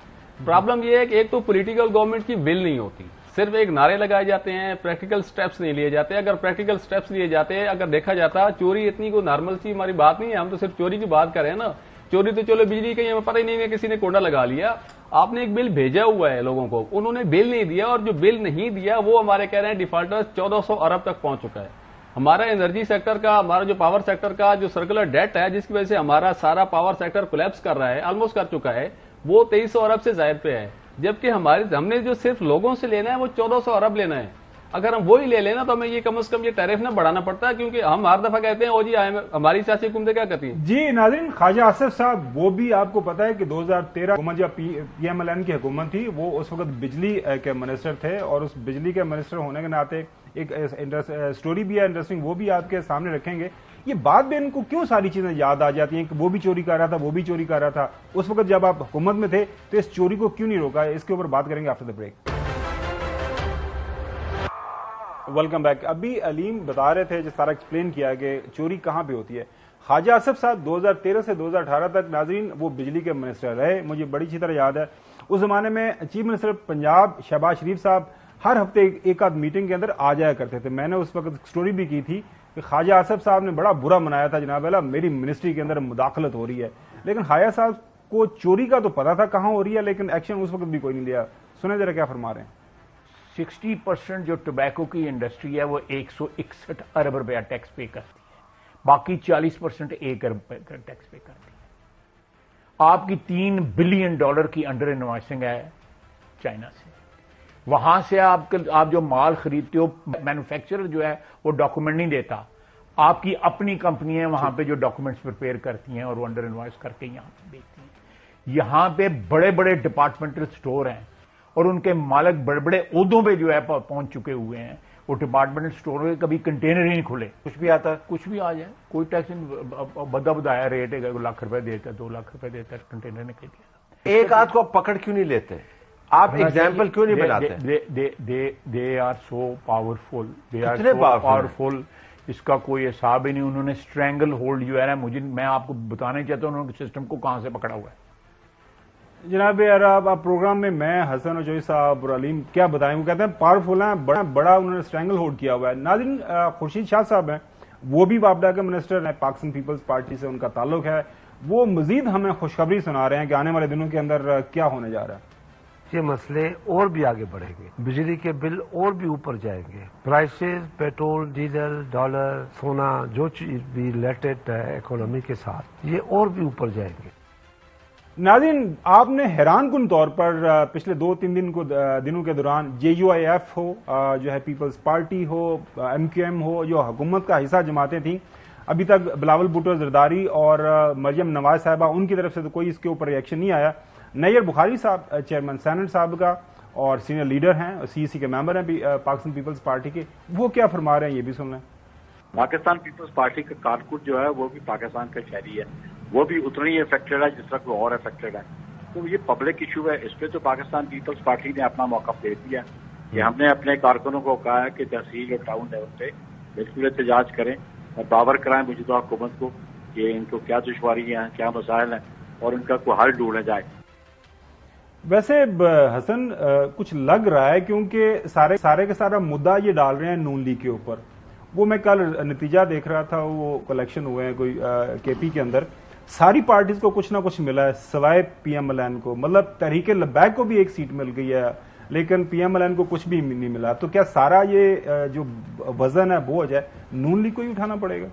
پرابلم یہ ہے کہ ایک تو پولیٹیکل گورنمنٹ کی ول نہیں ہوتی، صرف ایک نعرے لگائے جاتے ہیں، پریکٹیکل سٹیپس نہیں لیے جاتے۔ اگر پریکٹیکل سٹیپس لیے جاتے، اگر دیکھا جاتا، چوری اتنی کوئی نارمل سی ہماری بات نہیں ہے، ہم تو صرف چوری کی بات کر رہے ہیں نا۔ چوری تو چلو بجلی کا ہمیں پتہ ہی نہیں ہے، کسی نے کونڈا لگا لیا۔ آپ نے ایک بل بھیجا ہوا ہے لوگوں کو، انہوں نے بل نہیں دیا، اور جو بل نہیں دیا وہ ہمارے کہہ رہے ہیں ڈیفالٹر 1400 ارب تک پہنچ چکا ہے۔ ہمارا انرجی سیکٹر کا، ہمارا جو پاور سیکٹر کا جو سرکولر ڈیٹ ہے، جس کی وجہ سے ہمارا سارا پاور سیکٹر کولیپس کر رہا ہے، آلموسٹ کر چکا ہے، وہ 2300 ارب سے زائد پہ ہے، جبکہ ہم نے جو صرف لوگوں سے لینا ہے وہ 1400 ارب لینا ہے۔ اگر ہم وہی لے لینا تو ہمیں یہ کم از کم یہ ٹیرف نہ بڑھانا پڑتا ہے، کیونکہ ہم ہر دفعہ کہتے ہیں او جی ہماری سیاسی حکومتیں کیا کرتی ہیں۔ جی ناظرین، خواجہ آصف صاحب وہ بھی آپ کو پتا ہے کہ 2013 حکومت یا پی ایم ایل این کی حکومت تھی، وہ اس وقت بجلی کے منسٹر تھے، اور اس بجلی کے منسٹر ہونے کے ناطے ایک سٹوری بھی ہے انٹرسٹنگ، وہ بھی آپ کے سامنے رکھیں گے۔ یہ بات بھی ان کو کیوں ساری چیزیں یاد آ جاتی ہیں کہ وہ بھی چوری کر رہا تھا، وہ بھی چوری کر رہا تھا، اس وقت جب آپ حکومت میں تھے تو اس چوری کو کیوں نہیں روکا؟ اس کے اوپر بات کریں گے after the break. Welcome back. ابھی علیم بتا رہے تھے، جو سارا ایکسپلین کیا کہ چوری کہاں پہ ہوتی ہے۔ خواجہ آصف صاحب 2013 سے 2018 تک ناظرین وہ بجلی کے منسٹر رہے، مجھے بڑی اچھی طرح یاد ہے۔ اس زمانے میں چیف منسٹر پنجاب شہباز شریف صاحب ہر ہفتے ایک آدھ میٹنگ کے اندر آ جایا کرتے تھے۔ میں نے اس وقت سٹوری بھی کی تھی کہ خواجہ آصف صاحب نے بڑا برا منایا تھا، جناب والا میری منسٹری کے اندر مداخلت ہو رہی ہے، لیکن خواجہ صاحب کو چوری کا تو پتا تھا کہاں ہو رہی ہے، لیکن ایکشن اس وقت بھی کوئی نہیں لیا۔ سنیں ذرا کیا فرما رہے ہیں۔ 60% جو ٹوبیکو کی انڈسٹری ہے وہ 161 ارب روپیہ ٹیکس پے کرتی ہے، باقی 40% 1 ارب ٹیکس پے کرتی ہے۔ آپ کی $3 بلین کی انڈر انوائسنگ ہے چائنا سے، وہاں سے آپ جو مال خریدتے ہو، مینوفیکچرر جو ہے وہ ڈاکومنٹ نہیں دیتا، آپ کی اپنی کمپنی ہے وہاں پہ جو ڈاکومنٹس پریپیئر کرتی ہیں اور وہ انڈر انوائس کر کے یہاں پہ بیچتی ہیں۔ یہاں پہ بڑے بڑے ڈپارٹمنٹل سٹور ہیں اور ان کے مالک بڑے بڑے عہدوں پہ جو ہے پہنچ چکے ہوئے ہیں، وہ ڈپارٹمنٹل سٹور میں کبھی کنٹینر ہی نہیں کھلے، کچھ بھی آتا ہے، کچھ بھی آ جائے، کوئی ٹیکس بدا بدایا ریٹ ہے، 1 لاکھ روپے دیتا ہے، 2 لاکھ روپے دیتا ہے، کنٹینر نکل گیا۔ ایک آدھ کو پکڑ کیوں نہیں لیتے؟ آپ ایگزامپل کیوں نہیں بناتے؟ They are so powerful, they are so powerful, اس کا کوئی حساب ہی نہیں۔ انہوں نے اسٹرینگل ہولڈ جو ہے نا، میں آپ کو بتانا چاہتا ہوں انہوں نے سسٹم کو کہاں سے پکڑا ہوا ہے۔ جناب آپ پروگرام میں میں حسن اور جوئی صاحب اور علیم کیا بتائیں، وہ کہتے ہیں پاورفل ہیں، بڑا انہوں نے اسٹرینگل ہولڈ کیا ہوا ہے۔ ناظرین، خورشید شاہ صاحب ہیں، وہ بھی وابڈا کے منسٹر ہیں، پاکستان پیپلز پارٹی سے ان کا تعلق ہے، وہ مزید ہمیں خوشخبری سنا رہے ہیں کہ آنے والے دنوں کے اندر کیا ہونے جا رہا ہے. یہ مسئلے اور بھی آگے بڑھیں گے, بجلی کے بل اور بھی اوپر جائیں گے, پرائسز پیٹرول ڈیزل ڈالر سونا جو چیز بھی ریلیٹڈ ہے اکانومی کے ساتھ یہ اور بھی اوپر جائیں گے. ناظرین, آپ نے حیران کن طور پر پچھلے 2-3 دنوں کے دوران JUIF ہو, جو ہے پیپلز پارٹی ہو, MQM ہو, جو حکومت کا حصہ جماعتیں تھیں, ابھی تک بلاول بھٹو زرداری اور مریم نواز صاحبہ ان کی طرف سے تو کوئی اس کے اوپر ریئیکشن نہیں آیا. نیئر بخاری صاحب چیئرمین سینٹ صاحب کا اور سینئر لیڈر ہیں, CEC کے ممبر ہیں پاکستان پیپلز پارٹی کے, وہ کیا فرما رہے ہیں یہ بھی سن لیں. پاکستان پیپلز پارٹی کا کارکن جو ہے وہ بھی پاکستان کا شہری ہے, وہ بھی اتنا ہی افیکٹڈ ہے جس طرح کوئی اور افیکٹڈ ہے. تو یہ پبلک ایشو ہے, اس پہ تو پاکستان پیپلز پارٹی نے اپنا موقف دے دیا کہ ہم نے اپنے کارکنوں کو کہا ہے کہ تحصیل اور ٹاؤن لیول پہ بالکل احتجاج کریں اور باور کرائیں موجودہ حکومت کو کہ ان کو کیا دشواریاں ہیں, کیا مسائل ہیں اور ان کا کوئی حل ڈھونڈا جائے. ویسے حسن کچھ لگ رہا ہے کیونکہ سارے کے سارا مدعا یہ ڈال رہے ہیں نون لیگ کے اوپر. وہ میں کل نتیجہ دیکھ رہا تھا, وہ کلیکشن ہوئے ہیں کوئی KP کے اندر, ساری پارٹیز کو کچھ نہ کچھ ملا ہے سوائے PMLN کو. مطلب تحریک لبیک کو بھی ایک سیٹ مل گئی ہے لیکن PMLN کو کچھ بھی نہیں ملا. تو کیا سارا یہ جو وزن ہے بوجھ ہے نون لیگ کو ہی اٹھانا پڑے گا؟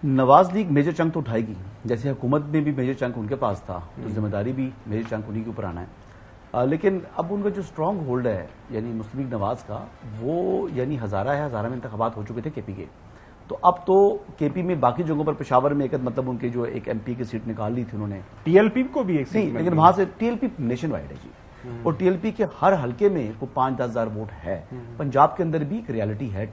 نواز لیگ میجر چنک تو اٹھائے گی, جیسے حکومت میں بھی میجر چنک ان کے پاس تھا تو ذمہ داری بھی میجر چنک انہیں کے اوپر آنا ہے. لیکن اب ان کا جو اسٹرانگ ہولڈ ہے یعنی مسلم لیگ نواز کا, وہ یعنی ہزارہ ہے, ہزارہ میں انتخابات ہو چکے تھے KP کے, تو اب تو KP میں باقی جگہوں پر پشاور میں ایک مطلب ان کے جو ایک MP کی سیٹ نکال لی تھی انہوں نے, TLP کو بھی ایک سیٹ, لیکن وہاں سے TLP نیشن وائڈ ہے جی, اور TLP کے ہر حلقے میں کوئی 5-10 ہزار ووٹ ہے. پنجاب کے اندر بھی ایک ریالٹی ہے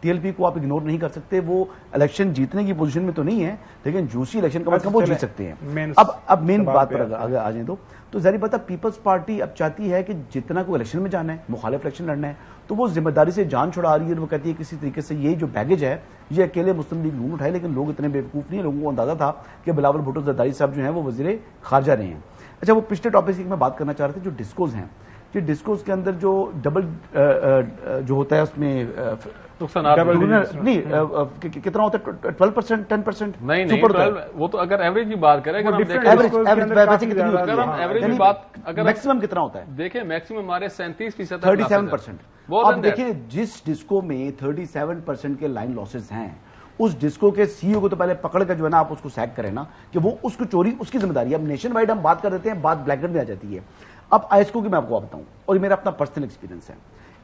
TLP کو آپ اگنور نہیں کر سکتے. وہ الیکشن جیتنے کی پوزیشن میں تو نہیں ہے لیکن جوسی الیکشن کم از کم وہ جیت سکتے ہیں. اب مین بات پر اگر آ جائیں تو ظاہر بات ہے پیپلز پارٹی اب چاہتی ہے کہ جتنا کوئی الیکشن میں جانا ہے, مخالف الیکشن لڑنا ہے, تو وہ ذمہ داری سے جان چھڑا رہی ہے. وہ کہتی ہے کسی طریقے سے یہ جو بیگیج ہے یہ اکیلے مسلم لیگ نون اٹھائے, لیکن لوگ اتنے بیوقوف نہیں ہیں, لوگوں کو اندازہ تھا کہ بلاول بھٹو زرداری صاحب جو ہیں وہ وزیر خارجہ رہے ہیں. اچھا, وہ پچھلے ٹاپک کی میں بات کرنا چاہ رہا تھا, جو ڈسکوز ہیں, یہ ڈسکوز کے اندر جو ڈبل جو ہوتا ہے اس میں نہیں کتنا ہوتا ہے 12%, 10%, نہیں, وہ تو اگر ایوریج کی بات کریں, میکسیمم کتنا ہوتا ہے دیکھیں, میکسیمم ہمارے 37%, 37%. اب دیکھیں جس ڈسکو میں 37% کے لائن لاسز ہیں, اس ڈسکو کے CEO کو تو پہلے پکڑ کر جو ہے نا آپ اس کو سیک کریں نا, کہ وہ اس کو چوری اس کی ذمہ داری ہے. اب نیشن وائڈ ہم بات کر دیتے ہیں, بات بلیک اینڈ میں آ جاتی ہے. اب آئسکو کی میں آپ کو بتاؤں, اور یہ میرا اپنا پرسنل ایکسپیرینس ہے.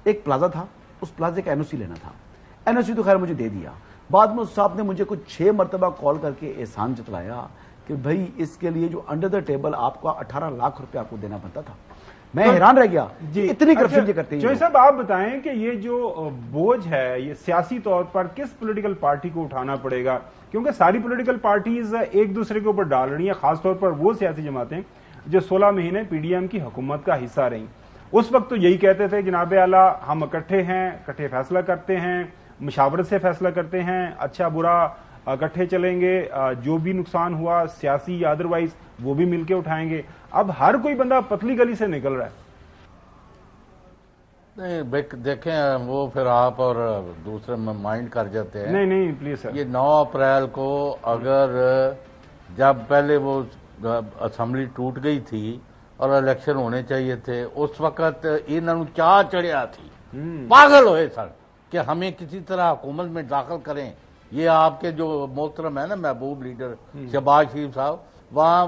ایک پلازا تھا, اس پلازے کا NOC لینا تھا, NOC تو خیر مجھے دے دیا. بعد میں اس صاحب نے مجھے کچھ 6 مرتبہ کال کر کے احسان جتلایا کہ بھائی اس کے لیے جو انڈر دا ٹیبل آپ کا 18 لاکھ روپے آپ کو دینا پڑتا تھا. میں حیران رہ گیا جی, اتنی کرپشن یہ کرتے ہیں. جوئی صاحب آپ بتائیں کہ یہ جو بوجھ ہے یہ سیاسی طور پر کس پولیٹیکل پارٹی کو اٹھانا پڑے گا؟ کیونکہ ساری پولیٹیکل پارٹیز ایک دوسرے کے اوپر ڈال رہی ہیں, خاص طور پر وہ سیاسی جماعتیں جو 16 مہینے PDM کی حکومت کا حصہ رہیں. اس وقت تو یہی کہتے تھے جناب اعلیٰ ہم اکٹھے ہیں, اکٹھے فیصلہ کرتے ہیں, مشاورت سے فیصلہ کرتے ہیں, اچھا برا اکٹھے چلیں گے, جو بھی نقصان ہوا سیاسی یا ادروائز وہ بھی مل کے اٹھائیں گے. اب ہر کوئی بندہ پتلی گلی سے نکل رہا ہے. نہیں دیکھیں, وہ پھر آپ اور دوسرے مائنڈ کر جاتے ہیں. نہیں پلیز سر, یہ 9 اپریل کو اگر جب پہلے وہ اسمبلی ٹوٹ گئی تھی اور الیکشن ہونے چاہیے تھے, اس وقت انہوں چاہ چڑھیا تھی, پاگل ہوئے سر کہ ہمیں کسی طرح حکومت میں داخل کریں. یہ آپ کے جو محترم ہے نا محبوب لیڈر شہباز شریف صاحب, وہاں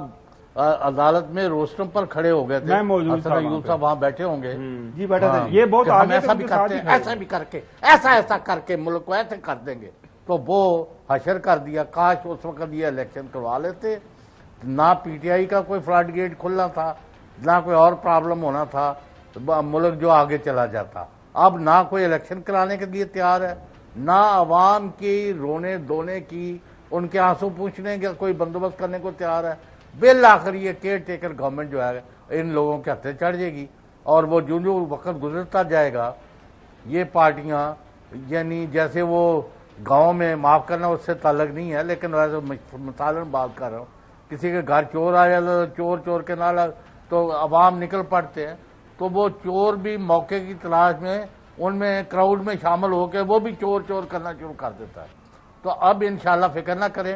عدالت میں روسٹرم پر کھڑے ہو گئے تھے, یوسف صاحب وہاں بیٹھے ہوں گے جی, بیٹھا تھا. یہ بہت ہم ایسا بھی کرتے ہیں, ایسا بھی کر کے ایسا کر کے ملک کو ایسے کر دیں گے. تو وہ حشر کر دیا. کاش اس وقت یہ الیکشن کروا لیتے, نہ PTI کا کوئی فلڈ گیٹ کھلنا تھا, نہ کوئی اور پرابلم ہونا تھا, ملک جو آگے چلا جاتا. اب نہ کوئی الیکشن کرانے کے لیے تیار ہے, نہ عوام کی رونے دھونے کی, ان کے آنسو پوچھنے کا کوئی بندوبست کرنے کو تیار ہے. بالآخر یہ کیئر ٹیکر گورنمنٹ جو ہے ان لوگوں کے ہتھے چڑھ جائے گی, اور وہ جو وقت گزرتا جائے گا یہ پارٹیاں, یعنی جیسے وہ گاؤں میں, معاف کرنا اس سے تعلق نہیں ہے لیکن ویسے مثالن بات کر رہا ہوں, کسی کے گھر چور آ جاتا تو چور کے نہ تو عوام نکل پڑتے ہیں, تو وہ چور بھی موقع کی تلاش میں ان میں کراؤڈ میں شامل ہو کے وہ بھی چور کرنا شروع کر دیتا ہے. تو اب انشاءاللہ فکر نہ کریں,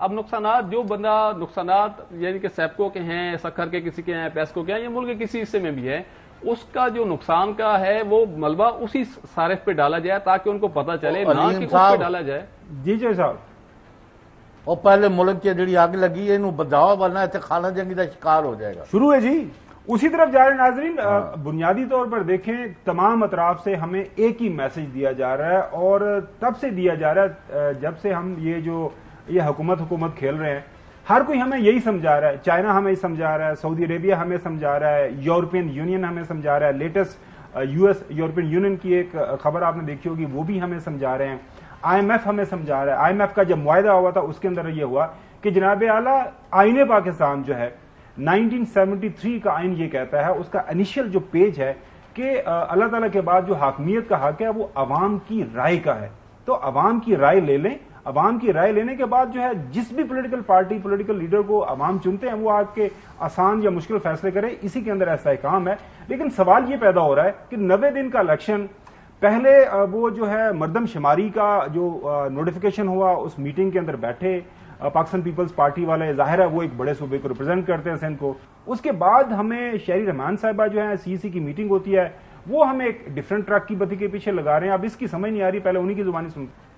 اب نقصانات جو بندہ نقصانات یعنی کہ سیپکو کے ہیں, سکھر کے کسی کے ہیں, پیسکو کے ہیں, یا ملک کے کسی حصے میں بھی ہے, اس کا جو نقصان کا ہے وہ ملبہ اسی صارف پہ ڈالا جائے تاکہ ان کو پتہ چلے نہ کہ اس پہ ڈالا جائے. جی صاحب, اور پہلے ملک کی جڑی اگ لگی ہے انہوں بداؤ ورنہ اتنے خانہ جنگی کا شکار ہو جائے گا. شروع ہے جی. اسی طرف جا رہے ناظرین, بنیادی طور پر دیکھیں تمام اطراف سے ہمیں ایک ہی میسج دیا جا رہا ہے, اور تب سے دیا جا رہا ہے جب سے ہم یہ حکومت کھیل رہے ہیں. ہر کوئی ہمیں یہی سمجھا رہا ہے, چائنا ہمیں سمجھا رہا ہے, سعودی عربیہ ہمیں سمجھا رہا ہے, یورپین یونین ہمیں سمجھا رہا ہے, لیٹسٹ یورپین یونین کی ایک خبر آپ نے دیکھی ہوگی وہ بھی ہمیں سمجھا رہے ہیں, آئی ایم ایف ہمیں سمجھا رہا ہے. آئی ایم ایف کا جب معاہدہ ہوا تھا اس کے اندر یہ ہوا کہ جناب اعلیٰ آئین پاکستان جو ہے 1973 کا آئین یہ کہتا ہے, اس کا انیشل جو پیج ہے کہ اللہ تعالیٰ کے بعد جو حاکمیت کا حق ہے وہ عوام کی رائے کا ہے. تو عوام کی رائے لے لیں, عوام کی رائے لینے کے بعد جو ہے جس بھی پولیٹیکل پارٹی پولیٹیکل لیڈر کو عوام چنتے ہیں وہ آپ کے آسان یا مشکل فیصلے کرے, اسی کے اندر ایسا کام ہے. لیکن سوال یہ پیدا ہو رہا ہے کہ 90 دن کا الیکشن, پہلے وہ جو ہے مردم شماری کا جو نوٹیفیکیشن ہوا اس میٹنگ کے اندر بیٹھے پاکستان پیپلز پارٹی والے, ظاہر ہے وہ ایک بڑے صوبے کو ریپرزینٹ کرتے ہیں سندھ کو. اس کے بعد ہمیں شہری رحمان صاحبہ جو ہے سی سی کی میٹنگ ہوتی ہے, وہ ہمیں ایک ڈیفرنٹ ٹرک کی بتی کے پیچھے لگا رہے ہیں. اب اس کی سمجھ نہیں آ رہی, پہلے انہی کی زبانی سنتے.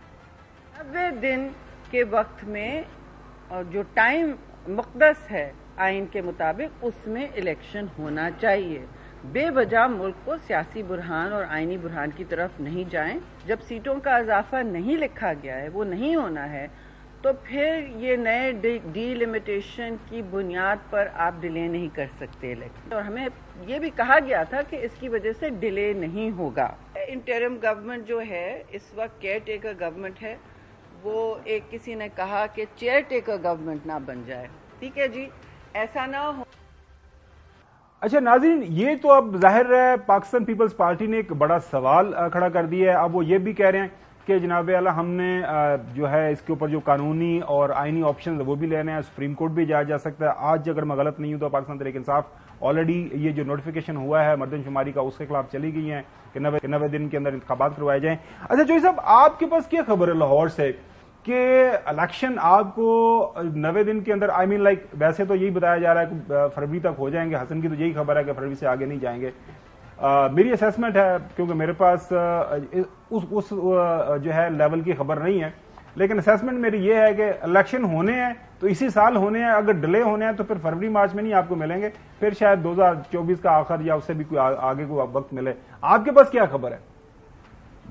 90 دن کے وقت میں جو ٹائم مقدس ہے آئین کے مطابق اس میں الیکشن ہونا چاہیے. بے وجہ ملک کو سیاسی برہان اور آئینی برہان کی طرف نہیں جائیں. جب سیٹوں کا اضافہ نہیں لکھا گیا ہے, وہ نہیں ہونا ہے, تو پھر یہ نئے ڈی لمیٹیشن کی بنیاد پر آپ ڈیلے نہیں کر سکتے الیکشن. اور ہمیں یہ بھی کہا گیا تھا کہ اس کی وجہ سے ڈیلے نہیں ہوگا. انٹرم گورنمنٹ جو ہے اس وقت کیئر ٹیکر گورنمنٹ ہے, وہ ایک کسی نے کہا کہ چیئر ٹیکر گورنمنٹ نہ بن جائے. ٹھیک ہے جی, ایسا نہ ہو. اچھا ناظرین, یہ تو اب ظاہر ہے پاکستان پیپلز پارٹی نے ایک بڑا سوال کھڑا کر دیا ہے. اب وہ یہ بھی کہہ رہے ہیں کہ جناب اعلیٰ ہم نے جو ہے اس کے اوپر جو قانونی اور آئینی آپشنز وہ بھی لینے ہیں, سپریم کورٹ بھی جایا جا سکتا ہے. آج اگر میں غلط نہیں ہوں تو پاکستان تحریک انصاف آلریڈی یہ جو نوٹیفیکیشن ہوا ہے مردم شماری کا اس کے خلاف چلی گئی ہیں کہ 90 دن کے اندر انتخابات کروائے جائیں. اچھا جوئی صاحب, آپ کے پاس کیا خبر ہے لاہور سے کہ الیکشن آپ کو 90 دن کے اندر, آئی مین لائک ویسے تو یہی بتایا جا رہا ہے کہ فروری تک ہو جائیں گے, حسن کی تو یہی خبر ہے کہ فروری سے آگے نہیں جائیں گے. میری اسیسمنٹ ہے کیونکہ میرے پاس اس جو ہے لیول کی خبر نہیں ہے, لیکن اسیسمنٹ میری یہ ہے کہ الیکشن ہونے ہیں تو اسی سال ہونے ہیں, اگر ڈیلے ہونے ہیں تو پھر فروری مارچ میں نہیں آپ کو ملیں گے, پھر شاید 2024 کا آخر یا اس سے بھی کوئی آگے کو وقت ملے. آپ کے پاس کیا خبر ہے؟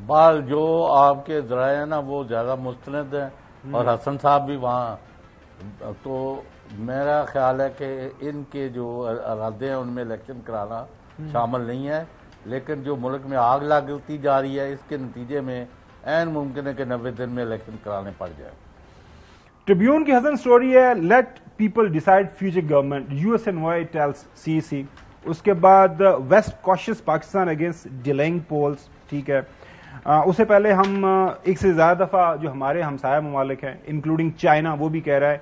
بال جو آپ کے ذرائع ہیں نا وہ زیادہ مستند ہیں, اور حسن صاحب بھی وہاں, تو میرا خیال ہے کہ ان کے جو ارادے ہیں ان میں الیکشن کرانا شامل نہیں ہے. لیکن جو ملک میں آگ لگتی جا رہی ہے اس کے نتیجے میں عین ممکن ہے کہ 90 دن میں الیکشن کرانے پڑ جائے. ٹریبیون کی حسن سٹوری ہے, let people decide future government, U S envoy tells سی سی. اس کے بعد waste cautious Pakistan against dealing poles. ٹھیک ہے, اس سے پہلے ہم ایک سے زیادہ دفعہ جو ہمارے ہمسایہ ممالک ہیں انکلوڈنگ چائنا, وہ بھی کہہ رہا ہے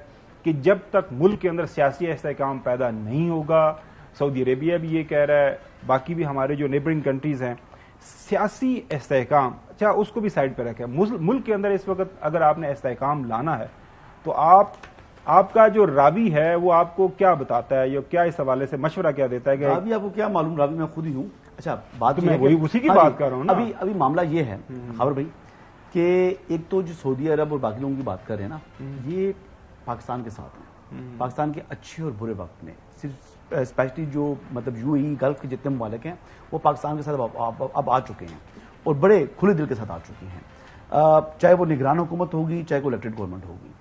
کہ جب تک ملک کے اندر سیاسی استحکام پیدا نہیں ہوگا, سعودی عربیہ بھی یہ کہہ رہا ہے, باقی بھی ہمارے جو نیبرنگ کنٹریز ہیں, سیاسی استحکام اچھا اس کو بھی سائڈ پہ رکھے. ملک کے اندر اس وقت اگر آپ نے استحکام لانا ہے تو آپ کا جو راوی ہے وہ آپ کو کیا بتاتا ہے, یا کیا اس حوالے سے مشورہ کیا دیتا ہے کہ راوی آپ کو کیا معلوم, راوی میں خود ہی ہوں. اچھا بات میں وہی اسی کی بات کر رہا ہوں نا. ابھی معاملہ یہ ہے خبر بھائی کہ ایک تو جو سعودی عرب اور باقی لوگوں کی بات کر رہے ہیں نا, یہ پاکستان کے ساتھ ہیں. پاکستان کے اچھے اور برے وقت میں صرف اسپیشلی جو مطلب یو اے ای گلف کے جتنے ممالک ہیں وہ پاکستان کے ساتھ اب آ چکے ہیں اور بڑے کھلے دل کے ساتھ آ چکی ہیں. چاہے وہ نگران حکومت ہوگی چاہے وہ الیکٹڈ گورنمنٹ ہوگی,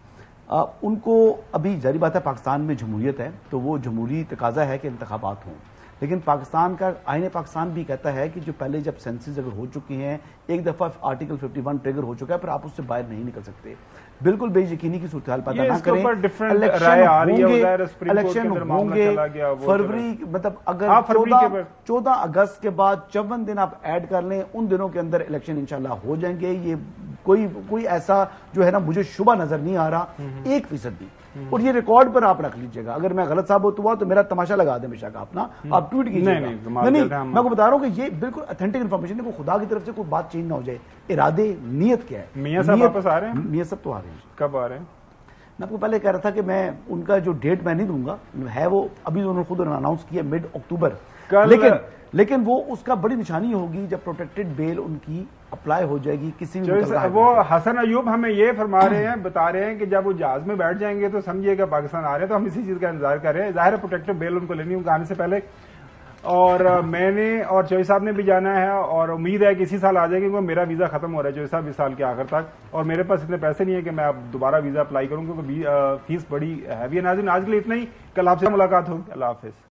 ان کو ابھی ظاہری بات ہے پاکستان میں جمہوریت ہے تو وہ جمہوری تقاضا ہے کہ انتخابات ہوں. لیکن پاکستان کا آئین پاکستان بھی کہتا ہے کہ جو پہلے جب سینسز اگر ہو چکی ہیں, ایک دفعہ آرٹیکل 51 ٹریگر ہو چکا ہے, پھر آپ اس سے باہر نہیں نکل سکتے. بالکل بے یقینی کی صورتحال پیدا نہ کریں. الیکشن ہوں گے فروری, مطلب اگر 14 اگست کے بعد 54 دن آپ ایڈ کر لیں, ان دنوں کے اندر الیکشن انشاءاللہ ہو جائیں گے. یہ کوئی ایسا جو ہے نا مجھے شبہ نظر نہیں آ رہا 1% بھی. اور یہ ریکارڈ پر آپ رکھ لیجئے گا, اگر میں غلط ثابت ہوا تو میرا تماشا لگا دیں بے شک آپ نا, آپ ٹویٹ کیجئے گا. نہیں میں کو بتا رہا ہوں کہ یہ بالکل اتھینٹک انفارمیشن ہے, کوئی خدا کی طرف سے کوئی بات چینج نہ ہو جائے. ارادے نیت کیا ہے. میاں صاحب واپس آ رہے ہیں؟ میاں صاحب تو آ رہے ہیں. کب آ رہے ہیں؟ میں آپ کو پہلے کہہ رہا تھا کہ میں ان کا جو ڈیٹ میں نہیں دوں گا ہے، وہ ابھی انہوں نے خود اناؤنس کیا مڈ اکتوبر، لیکن وہ اس کا بڑی نشانی ہوگی جب پروٹیکٹڈ بیل ان کی اپلائی ہو جائے گی کسی بھی وہ حسن ایوب ہمیں یہ فرما رہے ہیں، بتا رہے ہیں کہ جب وہ جہاز میں بیٹھ جائیں گے تو سمجھیے گا پاکستان آ رہے ہیں، تو ہم اسی چیز کا انتظار کر رہے ہیں۔ ظاہر ہے پروٹیکٹڈ بیل ان کو لینی ہوگی آنے سے پہلے، اور میں نے اور چوہی صاحب نے بھی جانا ہے، اور امید ہے کہ اسی سال آ جائے گی، کیونکہ میرا ویزا ختم ہو رہا ہے چوہی صاحب اس سال کے آخر تک، اور میرے پاس اتنے پیسے نہیں ہیں کہ میں اب دوبارہ ویزا اپلائی کروں، کیونکہ فیس بڑی ہیوی ہے۔ ناظرین آج کے لیے اتنا ہی، کل آپ سے ملاقات ہوگی، اللہ حافظ۔